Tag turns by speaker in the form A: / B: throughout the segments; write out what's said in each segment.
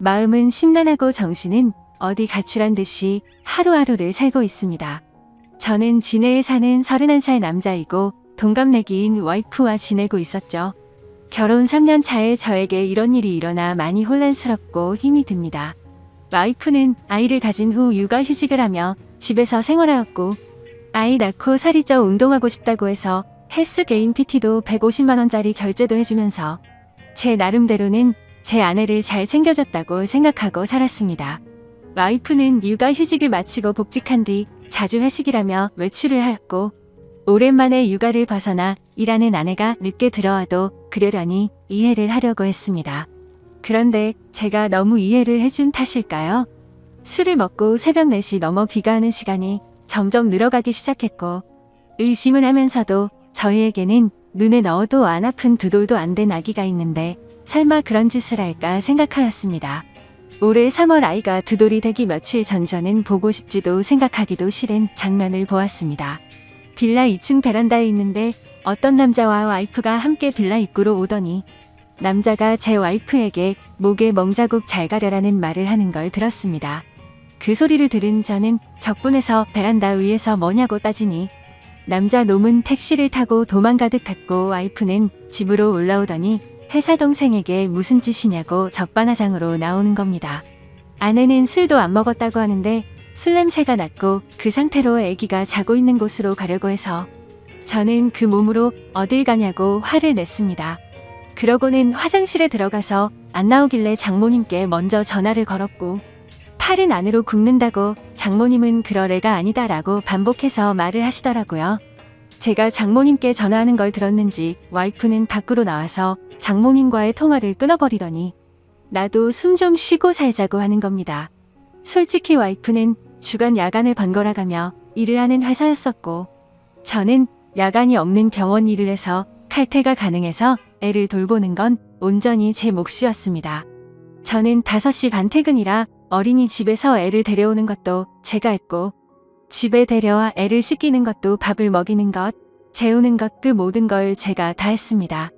A: 마음은 심란하고 정신은 어디 가출한 듯이 하루하루를 살고 있습니다. 저는 진해에 사는 31살 남자이고 동갑내기인 와이프와 지내고 있었죠. 결혼 3년 차에 저에게 이런 일이 일어나 많이 혼란스럽고 힘이 듭니다. 와이프는 아이를 가진 후 육아휴직을 하며 집에서 생활하였고 아이 낳고 살이 쪄 운동하고 싶다고 해서 헬스 개인 PT도 150만원짜리 결제도 해주면서 제 나름대로는 제 아내를 잘 챙겨줬다고 생각하고 살았습니다. 와이프는 육아휴직을 마치고 복직한 뒤 자주 회식이라며 외출을 하였고 오랜만에 육아를 벗어나 일하는 아내가 늦게 들어와도 그러려니 이해를 하려고 했습니다. 그런데 제가 너무 이해를 해준 탓일까요? 술을 먹고 새벽 4시 넘어 귀가하는 시간이 점점 늘어가기 시작했고 의심을 하면서도 저희에게는 눈에 넣어도 안 아픈 두 돌도 안 된 아기가 있는데 설마 그런 짓을 할까 생각하였습니다. 올해 3월 아이가 두 돌이 되기 며칠 전 저는 보고 싶지도 생각하기도 싫은 장면을 보았습니다. 빌라 2층 베란다에 있는데 어떤 남자와 와이프가 함께 빌라 입구로 오더니 남자가 제 와이프에게 목에 멍자국 잘 가려라는 말을 하는 걸 들었습니다. 그 소리를 들은 저는 격분해서 베란다 위에서 뭐냐고 따지니 남자 놈은 택시를 타고 도망가듯 갔고 와이프는 집으로 올라오더니 회사 동생에게 무슨 짓이냐고 적반하장으로 나오는 겁니다. 아내는 술도 안 먹었다고 하는데 술 냄새가 났고 그 상태로 아기가 자고 있는 곳으로 가려고 해서 저는 그 몸으로 어딜 가냐고 화를 냈습니다. 그러고는 화장실에 들어가서 안 나오길래 장모님께 먼저 전화를 걸었고 팔은 안으로 굽는다고 장모님은 그럴 애가 아니다라고 반복해서 말을 하시더라고요. 제가 장모님께 전화하는 걸 들었는지 와이프는 밖으로 나와서 장모님과의 통화를 끊어버리더니 나도 숨 좀 쉬고 살자고 하는 겁니다. 솔직히 와이프는 주간 야간을 번갈아 가며 일을 하는 회사였었고 저는 야간이 없는 병원 일을 해서 칼퇴가 가능해서 애를 돌보는 건 온전히 제 몫이었습니다. 저는 5시 반 퇴근이라 어린이집에서 애를 데려오는 것도 제가 했고 집에 데려와 애를 씻기는 것도 밥을 먹이는 것, 재우는 것 그 모든 걸 제가 다 했습니다.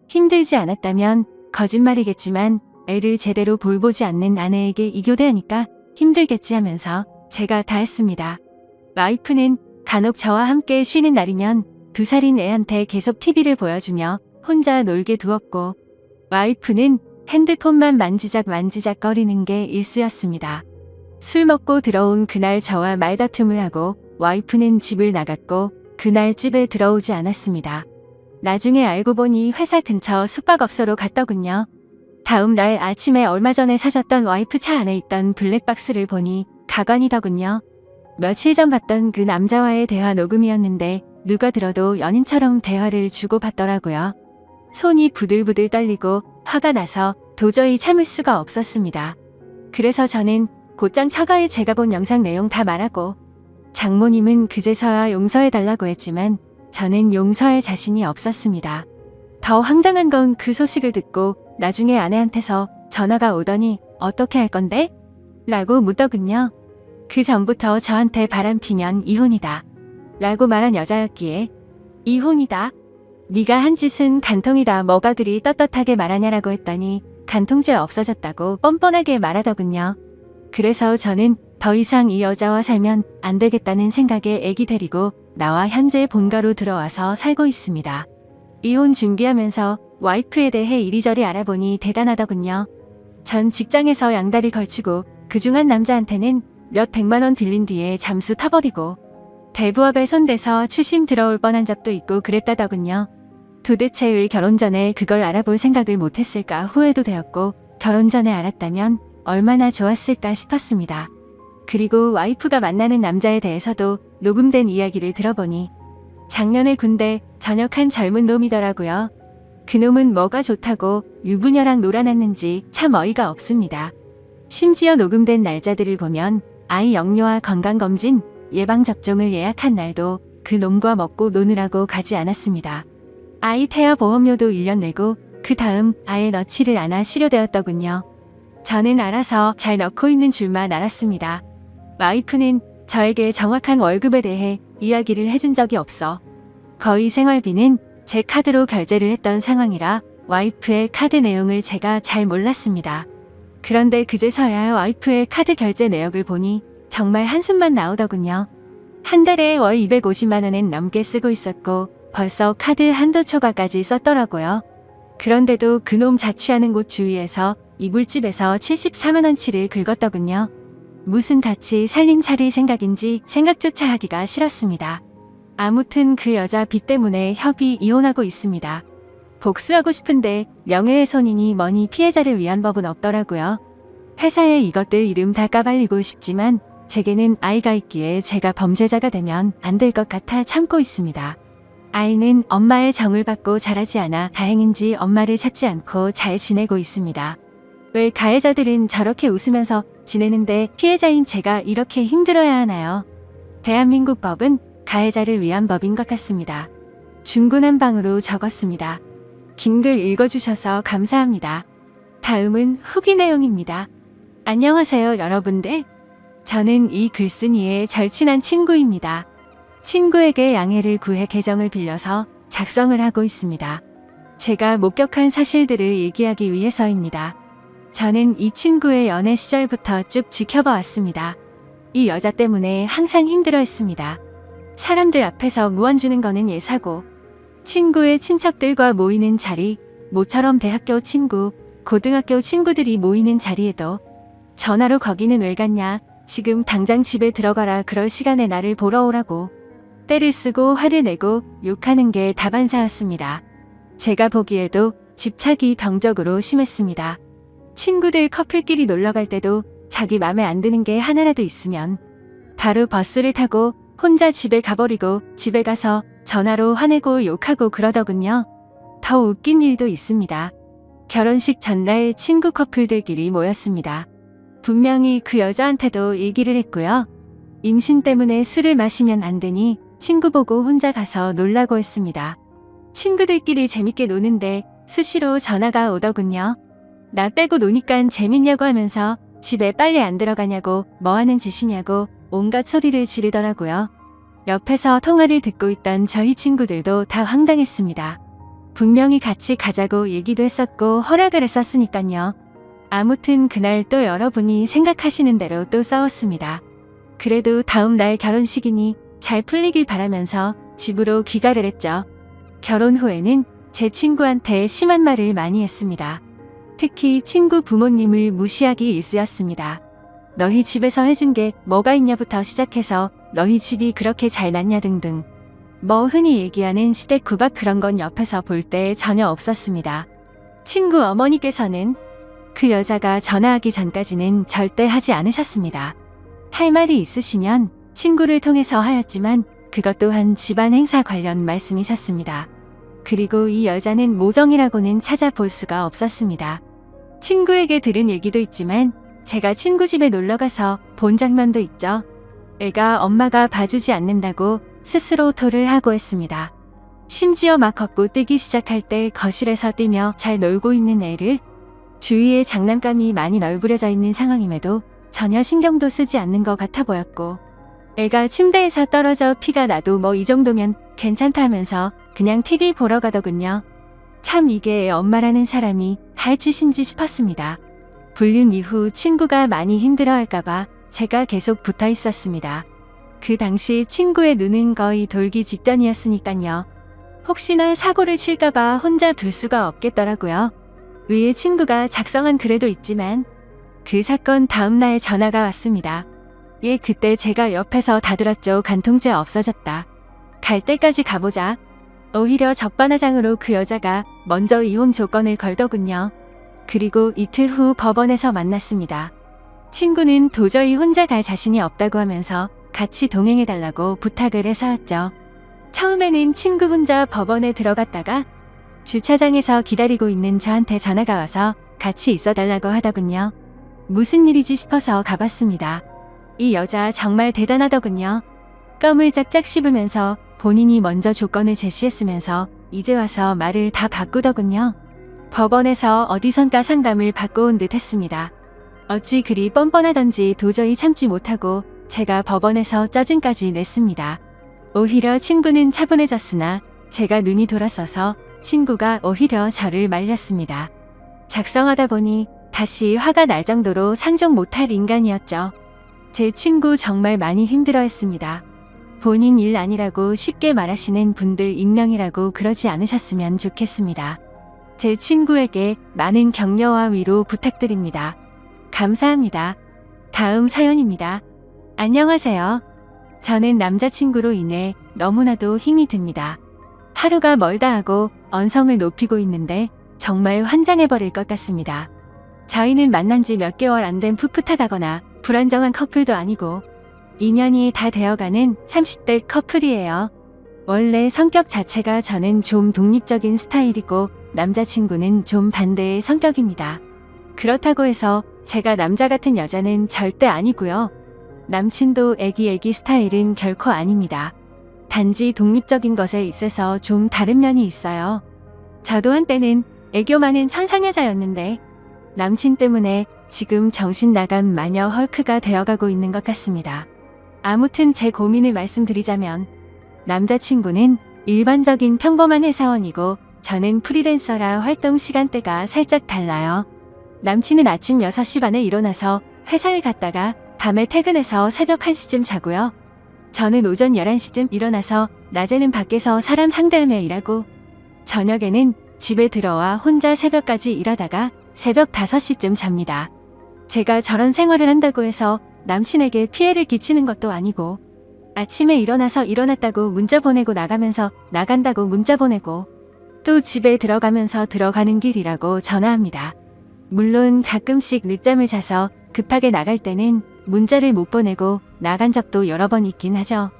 A: 힘들지 않았다면 거짓말이겠지만 애를 제대로 돌보지 않는 아내에게 이교대하니까 힘들겠지 하면서 제가 다 했습니다. 와이프는 간혹 저와 함께 쉬는 날이면 2살인 애한테 계속 TV를 보여주며 혼자 놀게 두었고 와이프는 핸드폰만 만지작 거리는 게 일쑤였습니다. 술 먹고 들어온 그날 저와 말다툼을 하고 와이프는 집을 나갔고 그날 집에 들어오지 않았습니다. 나중에 알고 보니 회사 근처 숙박업소로 갔더군요. 다음 날 아침에 얼마 전에 사줬던 와이프 차 안에 있던 블랙박스를 보니 가관이더군요. 며칠 전 봤던 그 남자와의 대화 녹음이었는데 누가 들어도 연인처럼 대화를 주고받더라고요. 손이 부들부들 떨리고 화가 나서 도저히 참을 수가 없었습니다. 그래서 저는 곧장 처가에 제가 본 영상 내용 다 말하고 장모님은 그제서야 용서해달라고 했지만 저는 용서할 자신이 없었습니다. 더 황당한 건 그 소식을 듣고 나중에 아내한테서 전화가 오더니 어떻게 할 건데? 라고 묻더군요. 그 전부터 저한테 바람피면 이혼이다 라고 말한 여자였기에 이혼이다? 네가 한 짓은 간통이다 뭐가 그리 떳떳하게 말하냐라고 했더니 간통죄 없어졌다고 뻔뻔하게 말하더군요. 그래서 저는 더 이상 이 여자와 살면 안 되겠다는 생각에 애기 데리고 나와 현재 본가로 들어와서 살고 있습니다. 이혼 준비하면서 와이프에 대해 이리저리 알아보니 대단하더군요. 전 직장에서 양다리 걸치고 그중 한 남자한테는 몇 백만원 빌린 뒤에 잠수 타버리고 대부업에 손대서 추심 들어올 뻔한 적도 있고 그랬다더군요. 도대체 왜 결혼 전에 그걸 알아볼 생각을 못했을까 후회도 되었고 결혼 전에 알았다면 얼마나 좋았을까 싶었습니다. 그리고 와이프가 만나는 남자에 대해서도 녹음된 이야기를 들어보니 작년에 군대 전역한 젊은 놈이더라고요. 그놈은 뭐가 좋다고 유부녀랑 놀아났는지 참 어이가 없습니다. 심지어 녹음된 날짜들을 보면 아이 영유아 건강검진, 예방접종을 예약한 날도 그 놈과 먹고 노느라고 가지 않았습니다. 아이 태아 보험료도 1년 내고 그 다음 아예 넣지를 않아 실효되었더군요. 저는 알아서 잘 넣고 있는 줄만 알았습니다. 와이프는 저에게 정확한 월급에 대해 이야기를 해준 적이 없어 거의 생활비는 제 카드로 결제를 했던 상황이라 와이프의 카드 내용을 제가 잘 몰랐습니다. 그런데 그제서야 와이프의 카드 결제 내역을 보니 정말 한숨만 나오더군요. 한 달에 월 250만 원은 넘게 쓰고 있었고 벌써 카드 한도 초과까지 썼더라고요. 그런데도 그놈 자취하는 곳 주위에서 이불집에서 74만 원치를 긁었더군요. 무슨 같이 살림 차릴 생각인지 생각조차 하기가 싫었습니다. 아무튼 그 여자 빚 때문에 협의 이혼하고 있습니다. 복수하고 싶은데 명예훼손이니 뭐니 피해자를 위한 법은 없더라고요. 회사에 이것들 이름 다 까발리고 싶지만 제게는 아이가 있기에 제가 범죄자가 되면 안 될 것 같아 참고 있습니다. 아이는 엄마의 정을 받고 자라지 않아 다행인지 엄마를 찾지 않고 잘 지내고 있습니다. 왜 가해자들은 저렇게 웃으면서 지내는데 피해자인 제가 이렇게 힘들어야 하나요? 대한민국 법은 가해자를 위한 법인 것 같습니다. 중구난방으로 적었습니다. 긴 글 읽어주셔서 감사합니다. 다음은 후기 내용입니다. 안녕하세요 여러분들. 저는 이 글쓴이의 절친한 친구입니다. 친구에게 양해를 구해 계정을 빌려서 작성을 하고 있습니다. 제가 목격한 사실들을 얘기하기 위해서입니다. 저는 이 친구의 연애 시절부터 쭉 지켜봐 왔습니다. 이 여자 때문에 항상 힘들어했습니다. 사람들 앞에서 무언 주는 거는 예사고, 친구의 친척들과 모이는 자리, 모처럼 대학교 친구, 고등학교 친구들이 모이는 자리에도 전화로 거기는 왜 갔냐, 지금 당장 집에 들어가라, 그럴 시간에 나를 보러 오라고 때를 쓰고 화를 내고 욕하는 게 다반사였습니다. 제가 보기에도 집착이 병적으로 심했습니다. 친구들 커플끼리 놀러 갈 때도 자기 맘에 안 드는 게 하나라도 있으면 바로 버스를 타고 혼자 집에 가버리고 집에 가서 전화로 화내고 욕하고 그러더군요. 더 웃긴 일도 있습니다. 결혼식 전날 친구 커플들끼리 모였습니다. 분명히 그 여자한테도 얘기를 했고요. 임신 때문에 술을 마시면 안 되니 친구 보고 혼자 가서 놀라고 했습니다. 친구들끼리 재밌게 노는데 수시로 전화가 오더군요. 나 빼고 노니깐 재밌냐고 하면서 집에 빨리 안 들어가냐고, 뭐 하는 짓이냐고 온갖 소리를 지르더라고요. 옆에서 통화를 듣고 있던 저희 친구들도 다 황당했습니다. 분명히 같이 가자고 얘기도 했었고 허락을 했었으니깐요. 아무튼 그날 또 여러분이 생각하시는 대로 또 싸웠습니다. 그래도 다음 날 결혼식이니 잘 풀리길 바라면서 집으로 귀가를 했죠. 결혼 후에는 제 친구한테 심한 말을 많이 했습니다. 특히 친구 부모님을 무시하기 일쑤였습니다. 너희 집에서 해준 게 뭐가 있냐부터 시작해서 너희 집이 그렇게 잘났냐 등등. 뭐 흔히 얘기하는 시댁 구박 그런 건 옆에서 볼 때 전혀 없었습니다. 친구 어머니께서는 그 여자가 전화하기 전까지는 절대 하지 않으셨습니다. 할 말이 있으시면 친구를 통해서 하였지만 그것 또한 집안 행사 관련 말씀이셨습니다. 그리고 이 여자는 모정이라고는 찾아볼 수가 없었습니다. 친구에게 들은 얘기도 있지만 제가 친구 집에 놀러가서 본 장면도 있죠. 애가 엄마가 봐주지 않는다고 스스로 토를 하고 했습니다. 심지어 막 걷고 뛰기 시작할 때 거실에서 뛰며 잘 놀고 있는 애를 주위에 장난감이 많이 널브러져 있는 상황임에도 전혀 신경도 쓰지 않는 것 같아 보였고, 애가 침대에서 떨어져 피가 나도 뭐 이 정도면 괜찮다 하면서 그냥 TV 보러 가더군요. 참 이게 엄마라는 사람이 할 짓인지 싶었습니다. 불륜 이후 친구가 많이 힘들어할까봐 제가 계속 붙어 있었습니다. 그 당시 친구의 눈은 거의 돌기 직전이었으니깐요. 혹시나 사고를 칠까봐 혼자 둘 수가 없겠더라고요. 위에 친구가 작성한 글에도 있지만 그 사건 다음날 전화가 왔습니다. 예, 그때 제가 옆에서 다 들었죠. 간통죄 없어졌다. 갈 때까지 가보자. 오히려 적반하장으로 그 여자가 먼저 이혼 조건을 걸더군요. 그리고 이틀 후 법원에서 만났습니다. 친구는 도저히 혼자 갈 자신이 없다고 하면서 같이 동행해달라고 부탁을 해서였죠. 처음에는 친구 혼자 법원에 들어갔다가 주차장에서 기다리고 있는 저한테 전화가 와서 같이 있어달라고 하더군요. 무슨 일이지 싶어서 가봤습니다. 이 여자 정말 대단하더군요. 껌을 짝짝 씹으면서 본인이 먼저 조건을 제시했으면서 이제 와서 말을 다 바꾸더군요. 법원에서 어디선가 상담을 받고 온 듯 했습니다. 어찌 그리 뻔뻔하던지 도저히 참지 못하고 제가 법원에서 짜증까지 냈습니다. 오히려 친구는 차분해졌으나 제가 눈이 돌았어서 친구가 오히려 저를 말렸습니다. 작성하다 보니 다시 화가 날 정도로 상종 못할 인간이었죠. 제 친구 정말 많이 힘들어했습니다. 본인 일 아니라고 쉽게 말하시는 분들 익명이라고 그러지 않으셨으면 좋겠습니다. 제 친구에게 많은 격려와 위로 부탁드립니다. 감사합니다. 다음 사연입니다. 안녕하세요. 저는 남자친구로 인해 너무나도 힘이 듭니다. 하루가 멀다 하고 언성을 높이고 있는데 정말 환장해버릴 것 같습니다. 저희는 만난 지 몇 개월 안 된 풋풋하다거나 불안정한 커플도 아니고 2년이 다 되어가는 30대 커플이에요. 원래 성격 자체가 저는 좀 독립적인 스타일이고 남자친구는 좀 반대의 성격입니다. 그렇다고 해서 제가 남자 같은 여자는 절대 아니고요. 남친도 애기 스타일은 결코 아닙니다. 단지 독립적인 것에 있어서 좀 다른 면이 있어요. 저도 한때는 애교 많은 천상여자였는데 남친 때문에 지금 정신 나간 마녀 헐크가 되어가고 있는 것 같습니다. 아무튼 제 고민을 말씀드리자면 남자친구는 일반적인 평범한 회사원이고 저는 프리랜서라 활동 시간대가 살짝 달라요. 남친은 아침 6시 반에 일어나서 회사에 갔다가 밤에 퇴근해서 새벽 1시쯤 자고요. 저는 오전 11시쯤 일어나서 낮에는 밖에서 사람 상대하며 일하고 저녁에는 집에 들어와 혼자 새벽까지 일하다가 새벽 5시쯤 잡니다. 제가 저런 생활을 한다고 해서 남친에게 피해를 끼치는 것도 아니고 아침에 일어나서 일어났다고 문자 보내고 나가면서 나간다고 문자 보내고 또 집에 들어가면서 들어가는 길이라고 전화합니다. 물론 가끔씩 늦잠을 자서 급하게 나갈 때는 문자를 못 보내고 나간 적도 여러 번 있긴 하죠.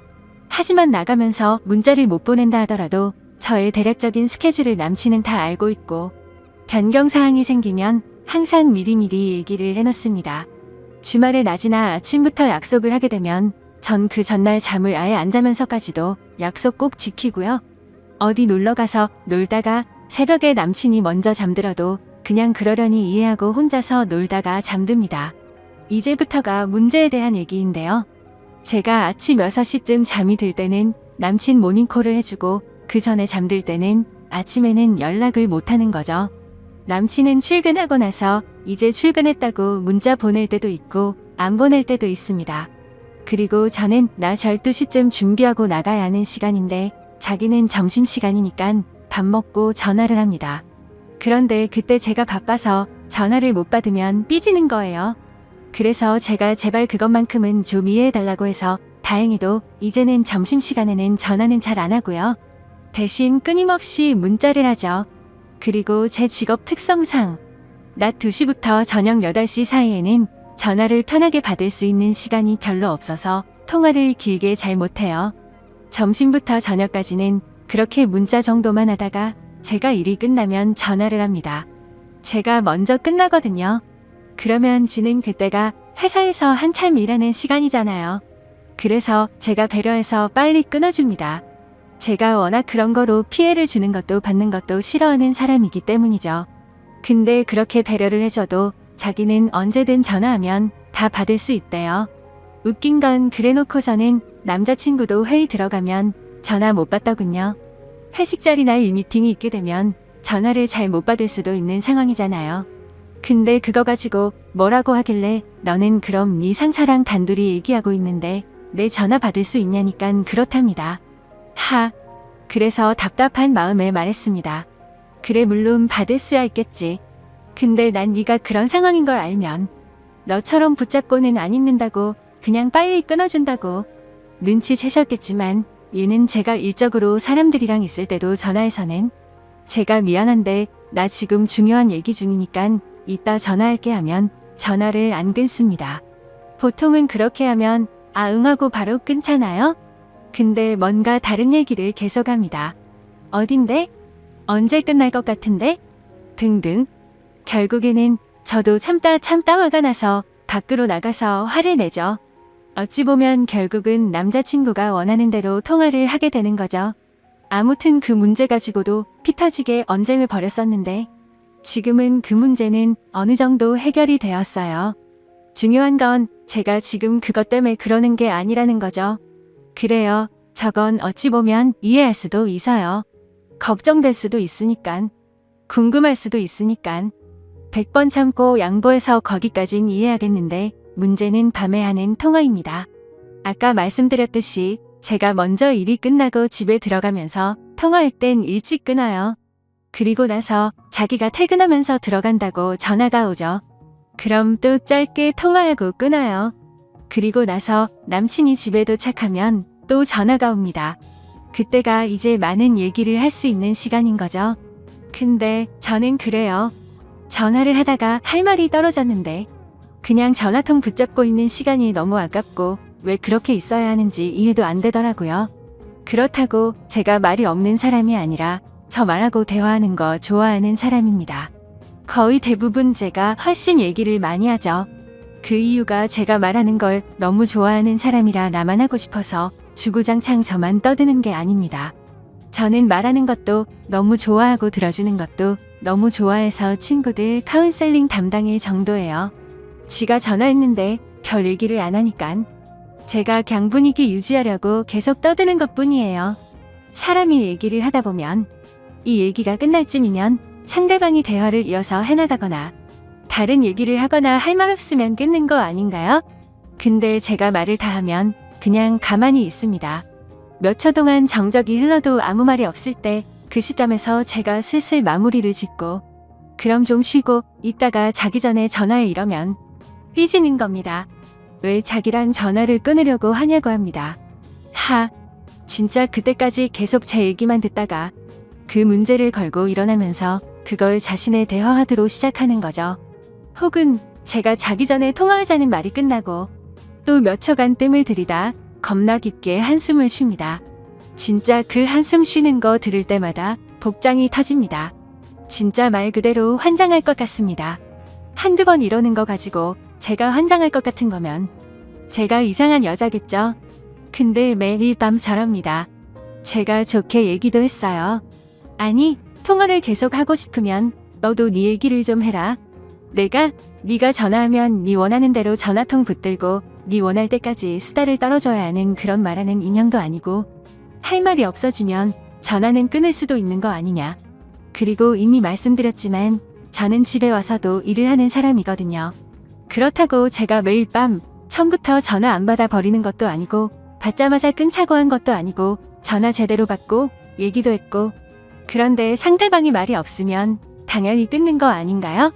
A: 하지만 나가면서 문자를 못 보낸다 하더라도 저의 대략적인 스케줄을 남친은 다 알고 있고 변경사항이 생기면 항상 미리미리 얘기를 해놓습니다. 주말에 낮이나 아침부터 약속을 하게 되면 전 그 전날 잠을 아예 안 자면서까지도 약속 꼭 지키고요. 어디 놀러가서 놀다가 새벽에 남친이 먼저 잠들어도 그냥 그러려니 이해하고 혼자서 놀다가 잠듭니다. 이제부터가 문제에 대한 얘기인데요. 제가 아침 6시쯤 잠이 들 때는 남친 모닝콜을 해주고 그 전에 잠들 때는 아침에는 연락을 못하는 거죠. 남친은 출근하고 나서 이제 출근했다고 문자 보낼 때도 있고 안 보낼 때도 있습니다. 그리고 저는 낮 12시쯤 준비하고 나가야 하는 시간인데 자기는 점심시간이니까 밥 먹고 전화를 합니다. 그런데 그때 제가 바빠서 전화를 못 받으면 삐지는 거예요. 그래서 제가 제발 그것만큼은 좀 이해해달라고 해서 다행히도 이제는 점심시간에는 전화는 잘 안 하고요. 대신 끊임없이 문자를 하죠. 그리고 제 직업 특성상 낮 2시부터 저녁 8시 사이에는 전화를 편하게 받을 수 있는 시간이 별로 없어서 통화를 길게 잘 못해요. 점심부터 저녁까지는 그렇게 문자 정도만 하다가 제가 일이 끝나면 전화를 합니다. 제가 먼저 끝나거든요. 그러면 지는 그때가 회사에서 한참 일하는 시간이잖아요. 그래서 제가 배려해서 빨리 끊어줍니다. 제가 워낙 그런 거로 피해를 주는 것도 받는 것도 싫어하는 사람이기 때문이죠. 근데 그렇게 배려를 해줘도 자기는 언제든 전화하면 다 받을 수 있대요. 웃긴 건 그래놓고서는 남자친구도 회의 들어가면 전화 못 받더군요. 회식 자리나 일 미팅이 있게 되면 전화를 잘 못 받을 수도 있는 상황이잖아요. 근데 그거 가지고 뭐라고 하길래 너는 그럼 네 상사랑 단둘이 얘기하고 있는데 내 전화 받을 수 있냐니깐 그렇답니다. 그래서 답답한 마음에 말했습니다. 그래 물론 받을 수야 있겠지. 근데 난 네가 그런 상황인 걸 알면 너처럼 붙잡고는 안 있는다고 그냥 빨리 끊어준다고. 눈치채셨겠지만 얘는 제가 일적으로 사람들이랑 있을 때도 전화해서는 제가 미안한데 나 지금 중요한 얘기 중이니깐 이따 전화할게 하면 전화를 안 끊습니다. 보통은 그렇게 하면 응하고 바로 끊잖아요. 근데 뭔가 다른 얘기를 계속합니다. 어딘데? 언제 끝날 것 같은데? 등등. 결국에는 저도 참다 화가 나서 밖으로 나가서 화를 내죠. 어찌 보면 결국은 남자친구가 원하는 대로 통화를 하게 되는 거죠. 아무튼 그 문제 가지고도 피 터지게 언쟁을 벌였었는데 지금은 그 문제는 어느 정도 해결이 되었어요. 중요한 건 제가 지금 그것 때문에 그러는 게 아니라는 거죠. 그래요. 저건 어찌 보면 이해할 수도 있어요. 걱정될 수도 있으니깐. 궁금할 수도 있으니깐. 100번 참고 양보해서 거기까진 이해하겠는데 문제는 밤에 하는 통화입니다. 아까 말씀드렸듯이 제가 먼저 일이 끝나고 집에 들어가면서 통화할 땐 일찍 끊어요. 그리고 나서 자기가 퇴근하면서 들어간다고 전화가 오죠. 그럼 또 짧게 통화하고 끊어요. 그리고 나서 남친이 집에 도착하면 또 전화가 옵니다. 그때가 이제 많은 얘기를 할 수 있는 시간인 거죠. 근데 저는 그래요. 전화를 하다가 할 말이 떨어졌는데 그냥 전화통 붙잡고 있는 시간이 너무 아깝고 왜 그렇게 있어야 하는지 이해도 안 되더라고요. 그렇다고 제가 말이 없는 사람이 아니라 저 말하고 대화하는 거 좋아하는 사람입니다. 거의 대부분 제가 훨씬 얘기를 많이 하죠. 그 이유가 제가 말하는 걸 너무 좋아하는 사람이라 나만 하고 싶어서 주구장창 저만 떠드는 게 아닙니다. 저는 말하는 것도 너무 좋아하고 들어주는 것도 너무 좋아해서 친구들 카운셀링 담당일 정도예요. 지가 전화했는데 별 얘기를 안 하니깐 제가 그냥 분위기 유지하려고 계속 떠드는 것뿐이에요. 사람이 얘기를 하다 보면 이 얘기가 끝날 쯤이면 상대방이 대화를 이어서 해나가거나 다른 얘기를 하거나 할 말 없으면 끊는 거 아닌가요? 근데 제가 말을 다 하면 그냥 가만히 있습니다. 몇 초 동안 정적이 흘러도 아무 말이 없을 때 그 시점에서 제가 슬슬 마무리를 짓고 그럼 좀 쉬고 이따가 자기 전에 전화해 이러면 삐지는 겁니다. 왜 자기랑 전화를 끊으려고 하냐고 합니다. 진짜 그때까지 계속 제 얘기만 듣다가 그 문제를 걸고 일어나면서 그걸 자신의 대화하드로 시작하는 거죠. 혹은 제가 자기 전에 통화하자는 말이 끝나고 또 몇 초간 뜸을 들이다 겁나 깊게 한숨을 쉽니다. 진짜 그 한숨 쉬는 거 들을 때마다 복장이 터집니다. 진짜 말 그대로 환장할 것 같습니다. 한두 번 이러는 거 가지고 제가 환장할 것 같은 거면 제가 이상한 여자겠죠? 근데 매일 밤 저럽니다. 제가 좋게 얘기도 했어요. 아니, 통화를 계속 하고 싶으면 너도 네 얘기를 좀 해라. 네가 전화하면 네 원하는 대로 전화통 붙들고 네 원할 때까지 수다를 떨어줘야 하는 그런 말하는 인형도 아니고 할 말이 없어지면 전화는 끊을 수도 있는 거 아니냐. 그리고 이미 말씀드렸지만 저는 집에 와서도 일을 하는 사람이거든요. 그렇다고 제가 매일 밤 처음부터 전화 안 받아 버리는 것도 아니고 받자마자 끊자고 한 것도 아니고 전화 제대로 받고 얘기도 했고 그런데 상대방이 말이 없으면 당연히 끊는 거 아닌가요?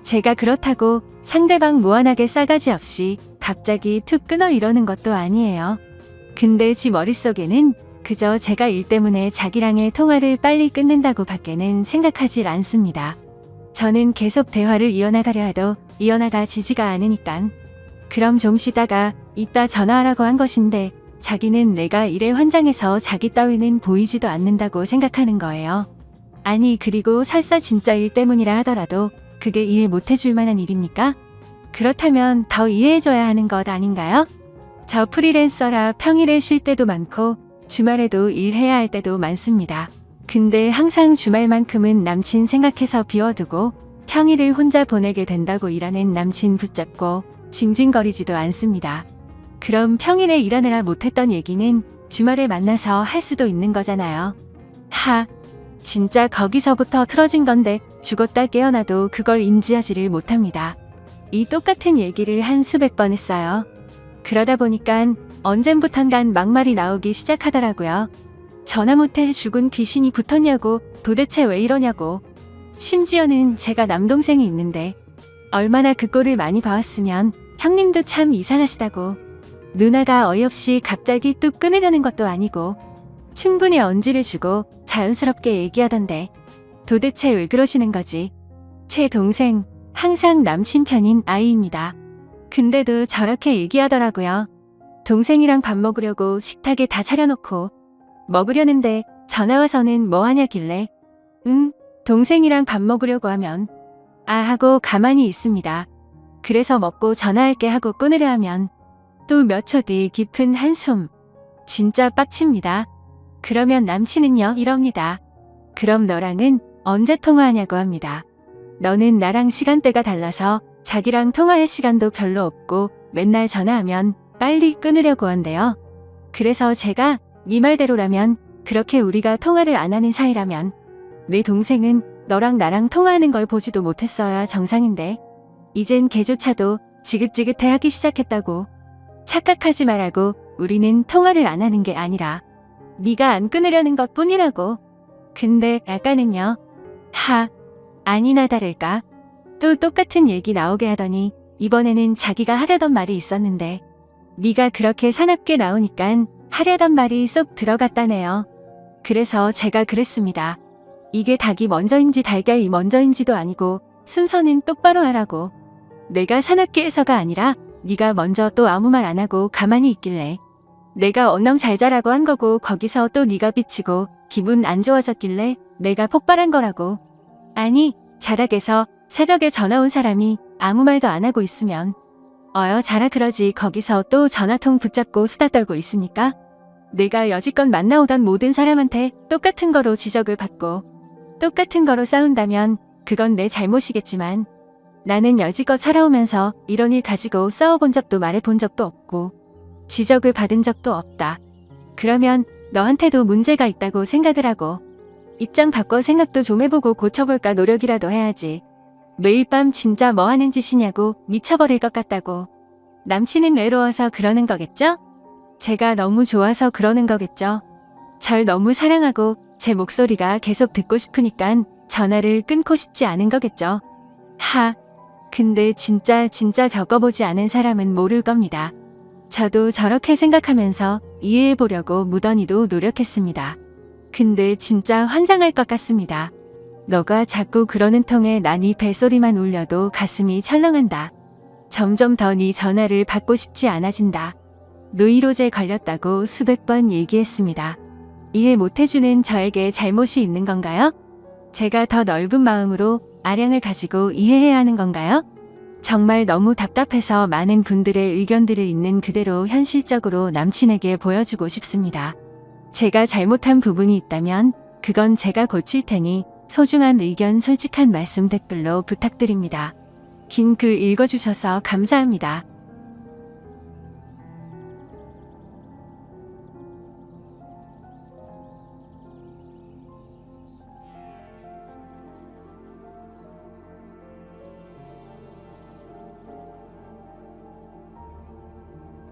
A: 제가 그렇다고 상대방 무한하게 싸가지 없이 갑자기 툭 끊어 이러는 것도 아니에요. 근데 지 머릿속에는 그저 제가 일 때문에 자기랑의 통화를 빨리 끊는다고 밖에는 생각하질 않습니다. 저는 계속 대화를 이어나가려 해도 이어나가지지가 않으니깐 그럼 좀 쉬다가 이따 전화하라고 한 것인데 자기는 내가 일에 환장해서 자기 따위는 보이지도 않는다고 생각하는 거예요. 아니 그리고 설사 진짜 일 때문이라 하더라도 그게 이해 못해줄 만한 일입니까? 그렇다면 더 이해해줘야 하는 것 아닌가요? 저 프리랜서라 평일에 쉴 때도 많고 주말에도 일해야 할 때도 많습니다. 근데 항상 주말만큼은 남친 생각해서 비워두고 평일을 혼자 보내게 된다고 일하는 남친 붙잡고 징징거리지도 않습니다. 그럼 평일에 일하느라 못했던 얘기는 주말에 만나서 할 수도 있는 거잖아요. 진짜 거기서부터 틀어진 건데 죽었다 깨어나도 그걸 인지하지를 못합니다. 이 똑같은 얘기를 한 수백 번 했어요. 그러다 보니까 언젠부턴간 막말이 나오기 시작하더라고요. 전화 못해 죽은 귀신이 붙었냐고, 도대체 왜 이러냐고. 심지어는 제가 남동생이 있는데 얼마나 그 꼴을 많이 봐왔으면 형님도 참 이상하시다고. 누나가 어이없이 갑자기 뚝 끊으려는 것도 아니고 충분히 언지를 주고 자연스럽게 얘기하던데 도대체 왜 그러시는 거지? 제 동생 항상 남친 편인 아이입니다. 근데도 저렇게 얘기하더라고요. 동생이랑 밥 먹으려고 식탁에 다 차려놓고 먹으려는데 전화와서는 뭐 하냐길래 응, 동생이랑 밥 먹으려고 하면 하고 가만히 있습니다. 그래서 먹고 전화할게 하고 끊으려 하면 또 몇 초 뒤 깊은 한숨. 진짜 빡칩니다. 그러면 남친은요 이럽니다. 그럼 너랑은 언제 통화하냐고 합니다. 너는 나랑 시간대가 달라서 자기랑 통화할 시간도 별로 없고 맨날 전화하면 빨리 끊으려고 한대요. 그래서 제가 네 말대로라면 그렇게 우리가 통화를 안 하는 사이라면 내 동생은 너랑 나랑 통화하는 걸 보지도 못했어야 정상인데. 이젠 걔조차도 지긋지긋해하기 시작했다고. 착각하지 말라고. 우리는 통화를 안 하는 게 아니라 네가 안 끊으려는 것 뿐이라고. 근데 아까는요. 아니나 다를까. 또 똑같은 얘기 나오게 하더니 이번에는 자기가 하려던 말이 있었는데 네가 그렇게 사납게 나오니깐 하려던 말이 쏙 들어갔다네요. 그래서 제가 그랬습니다. 이게 닭이 먼저인지 달걀이 먼저인지도 아니고 순서는 똑바로 하라고. 내가 사납게 해서가 아니라 네가 먼저 또 아무 말 안 하고 가만히 있길래 내가 언능 잘 자라고 한 거고 거기서 또 네가 비치고 기분 안 좋아졌길래 내가 폭발한 거라고. 아니 자락에서 새벽에 전화 온 사람이 아무 말도 안 하고 있으면 자라 그러지 거기서 또 전화통 붙잡고 수다 떨고 있습니까? 내가 여지껏 만나오던 모든 사람한테 똑같은 거로 지적을 받고 똑같은 거로 싸운다면 그건 내 잘못이겠지만 나는 여지껏 살아오면서 이런 일 가지고 싸워본 적도 말해본 적도 없고 지적을 받은 적도 없다. 그러면 너한테도 문제가 있다고 생각을 하고 입장 바꿔 생각도 좀 해보고 고쳐볼까 노력이라도 해야지. 매일 밤 진짜 뭐 하는 짓이냐고 미쳐버릴 것 같다고. 남친은 외로워서 그러는 거겠죠? 제가 너무 좋아서 그러는 거겠죠? 절 너무 사랑하고 제 목소리가 계속 듣고 싶으니까 전화를 끊고 싶지 않은 거겠죠? 근데 진짜 겪어보지 않은 사람은 모를 겁니다. 저도 저렇게 생각하면서 이해해보려고 무던히도 노력했습니다. 근데 진짜 환장할 것 같습니다. 너가 자꾸 그러는 통에 난 이 벨소리만 울려도 가슴이 철렁한다. 점점 더 네 전화를 받고 싶지 않아진다. 노이로제 걸렸다고 수백 번 얘기했습니다. 이해 못해주는 저에게 잘못이 있는 건가요? 제가 더 넓은 마음으로 아량을 가지고 이해해야 하는 건가요? 정말 너무 답답해서 많은 분들의 의견들을 있는 그대로 현실적으로 남친에게 보여주고 싶습니다. 제가 잘못한 부분이 있다면 그건 제가 고칠 테니 소중한 의견 솔직한 말씀 댓글로 부탁드립니다. 긴 글 읽어주셔서 감사합니다.